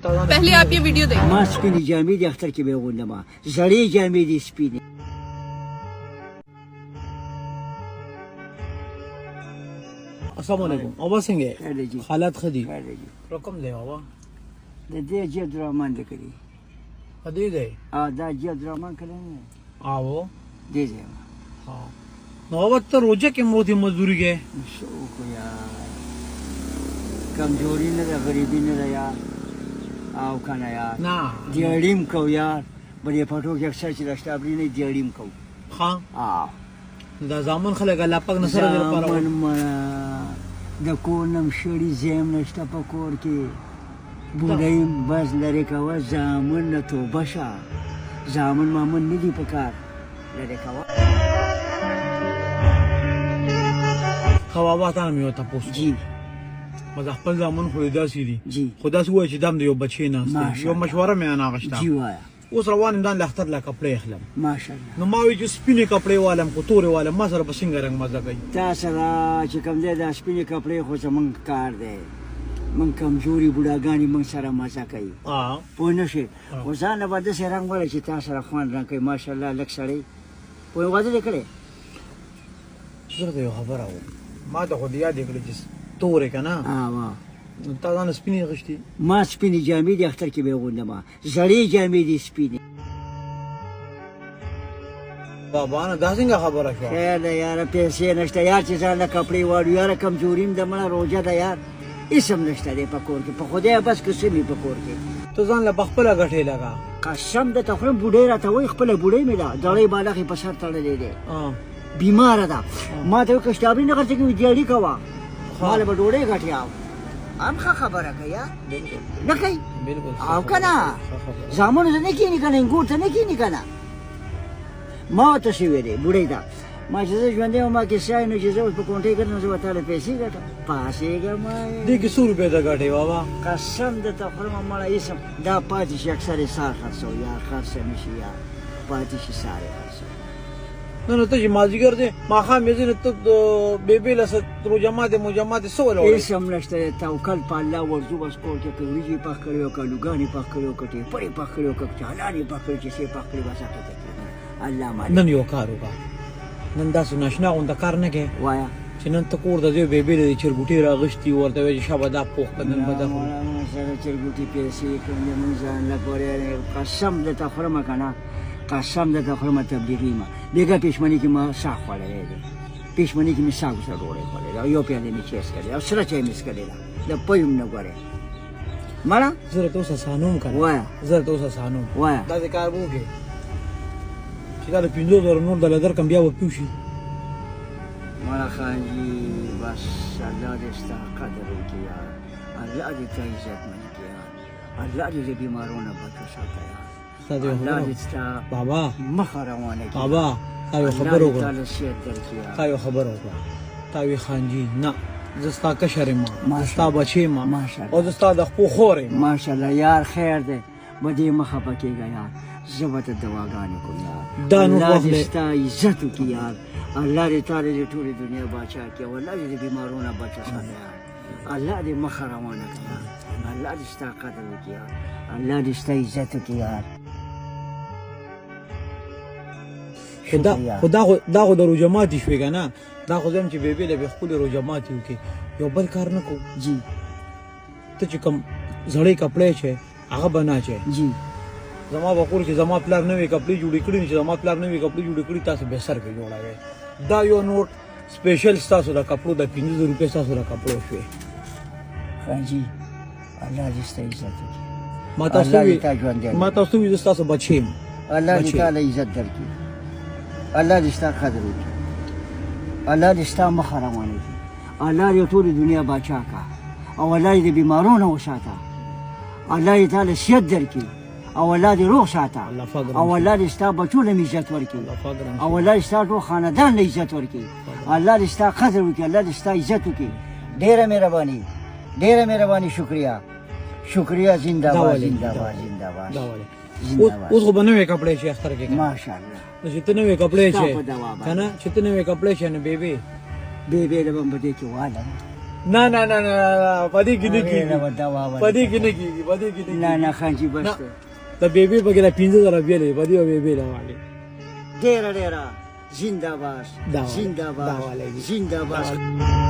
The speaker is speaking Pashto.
पहले आप ये वीडियो देखिए। ما سپینې جامې د اختر کې به یې غوندمه زړې جامې دي سپینې السلام علیکم بابا څنګه خیر دی جی حالات ښه دي خیر دی جی رقم دی بابا د دې جی عبدالرحمن د کړي ښه دی دی دا جی عبدالرحمن کړی نه آو دې ځای ها نو بابا ته روزه کې موتی مزدوري کې شو کو یار کمزوري نه ده غریبي نه ده یار او کنه یار نه دیړیم کو یار بلې پټو کې اکثر چې راشتابري نه دیړیم کو ها دا زامن خلک الله پاک نصر دې لپاره د کور نم شړي زم نشته په کور کې بوډایم بس لري کوه زامن نه توبه شه زامن مامن نه دي په کار لري کوه خو بابا ته مې وته پوښتنه جی مزه خپل زامن خو داسې دي جی خدا سو چې دم دی یو بچی نه یو مشوره مې نه غشتا جی وایا اوس روان دان لختر لا کپڑے اخلم ماشاءالله نو ما وی چې سپینې کپڑے والم کو تورې والم ما سره بسنګ رنگ مزه کوي تا سره چې کوم دی دا سپینې کپړې خو زمونږ کار دی من کمزوري بوډاګانې من سره مزه کوي پوه نه شي خو ځان به داسې رنګ ولی چې تا سره خوند رنګ کوي ماشاءالله لږ سړی پوه واده دې کړی زه ته یو خبره وم ما ته خو یاد کړی چې تورې که نه تا ځان سپینې غشتي ما سپینې جامې د اختر کې به یې غوندمه زړې جامې دي سپینې بابا نه دا څنګه خبره شوه خیر ده یاره پیسې نشته یار چې ځان له کپړې واړو یاره کمزوري م د مړه روژه ده یار هېڅ هم نشته دی په کور کې په خدای بس که څه مې په کور کې ته ځان له پخپله ګټې لګه قسم درته خورم بوډۍ راته وایي خپله بوډۍ مې ده دړۍ بالغ یې په سر تړلی دی بیماره ده ما ته وایي کشتابري نه خرڅه کوي دیاړي کوه ما له به ډوډۍ ګټې او هم ښه خبره کوي یار نه کوي او که نه زامنو ته نه کښېني که نه انګور ته نه کښېني که نه ما ورته شوې دی بوډۍ ته ما چې زه ژوندی وم ما کیسه نو چې زه اوس په کونټۍ ګټم زه به تاله پیسې ګټم پاسېږم دې کې 100 روپۍ ته ګټې بابا قسم درته خورم مړه هېڅ دا پاتې شي اکثر یې سار خرڅوو یار خرڅه نه شي یار پاتې شي سار یې خرڅوو نه نو ته چې مازدیګر دی ماښام یې ځې نو ته بېبې له روژه ماتې موجه ماتې څه وله هېڅ هم نشته دی توکل په الله ورځو بس کور کې که وریجې پخ کړې وه که الوګانې پخ کړې وه که ټېپرې پخ کړې وه که چالانې پخ کړې چې څه پخ کړې بس هغه ته کېږي الله مالک نن یو کار وکړه نن داسې ناشنا غونډه کار نه کوې وایه چې نن ته کور ته ځې بېبې له دې چرګوټې راغشتي ورته وایې چې شابه دا پوخ که نن به دا خورو سره چرګوټي پیسې کړې مونږ ځان له پورې قسم درته خورمه که نه قسم درته خورمه تبلیغي ما بېګا پېشمني کې ما ساه خوړلی دی پېشمني کې مې ساه سره ډوډۍ خوړلې ده او یو پیالې مې چیس کړې او سره چای مې څښلې ده د پوی هم نه ګورې مړه زه درته اوس اسانوم که نه وایه زه درته اوس اسانوم وایه داسې کار به وکړې چې دا د 50,000 نور دله درکړم بیا به پیو شي مړه خانجي بس الله دې ستا قدر وکړي یار الله دې تا عزتمني کړي یار الله دې د بیمارو نه بچ وساته یار الله دې ستا بابا مخه روانه کړي بابا تا یو خبر الله دې وکړه تاله صحت درکړي یار تا یو خبر وکړه تا وی خانجي نه زه ستا کشر یم زه ستا بچی یم او زه ستا د خپو خور یم ماشاءالله یار خیر دی به دې مه خفه کېږه یار زه به ته دواګانې کوم یار دا نور الله وخت دې دی. ستا عزت وکړي یار الله دې تا دې ټولې دنیا باچا کړي او الله دې د بیمارو نه بچ وساته یار الله دې مخه روانه کړي یار الله دې ستا قدر وکړي یار الله دې ستا عزت وکړي یار دا خو د روژه ماتې شوې که نه دا خو زم چې بېبې له بې خپلې روژه ماتې وکړي یو بل کار نه کوو جی ته چې کوم زړې کپړې چې هغه به نه اچوې جی زما به کور کې زما پلار نوې کپړې جوړې کړي چې زما پلار نوې کپړې جوړې کړي تاسو به سر کې جوړوئ دا یو نوټ سپیشل ستاسو د کپړو د 50,000 روپۍ ستاسو د کپړو شوې خانجي الله دې ستا عزت وکړي ما تاسو الله دې وی تا ژوندی ما تاسو وی زه ستاسو بچی یم الله دې بچي. تعالی عزت درکړي الله دې ستا قدر وکړي الله دې ستا مخه روانه کړي الله دې ټولې دنیا باچا کا او الله دې د بیمارو نه وساته الله دې تعالی صحت درکړي او الله دې روغ ساته او الله دې ستا بچو له عزت ورکړي او الله دې ستا ټول خاندان له عزت ورکړي الله دې ستا قدر وکړي الله دې ستا عزت وکړي ډېره مهرباني شکریه زنده باد زنده باد زنده باد اوس خو به نوې کپړې شي اختر کې ماشاءالله نو چې ته نوې کپړې ستا شي په دوا باندې. که نه چې ته نوې کپړې شي نو بېبې بېبې له به دې کې والم نه نه نه نه پدې کې نه هغې کیږي له به دوا ورکړه. پدې کې نه کیږي پدې کې نه نه خانجي بس نه. دی. د بیبي بګره 15000 بیلې پدې او بیبي راوالي ډېره ډېره زنده باد دعا. زنده دعا باد علیکم. زنده باد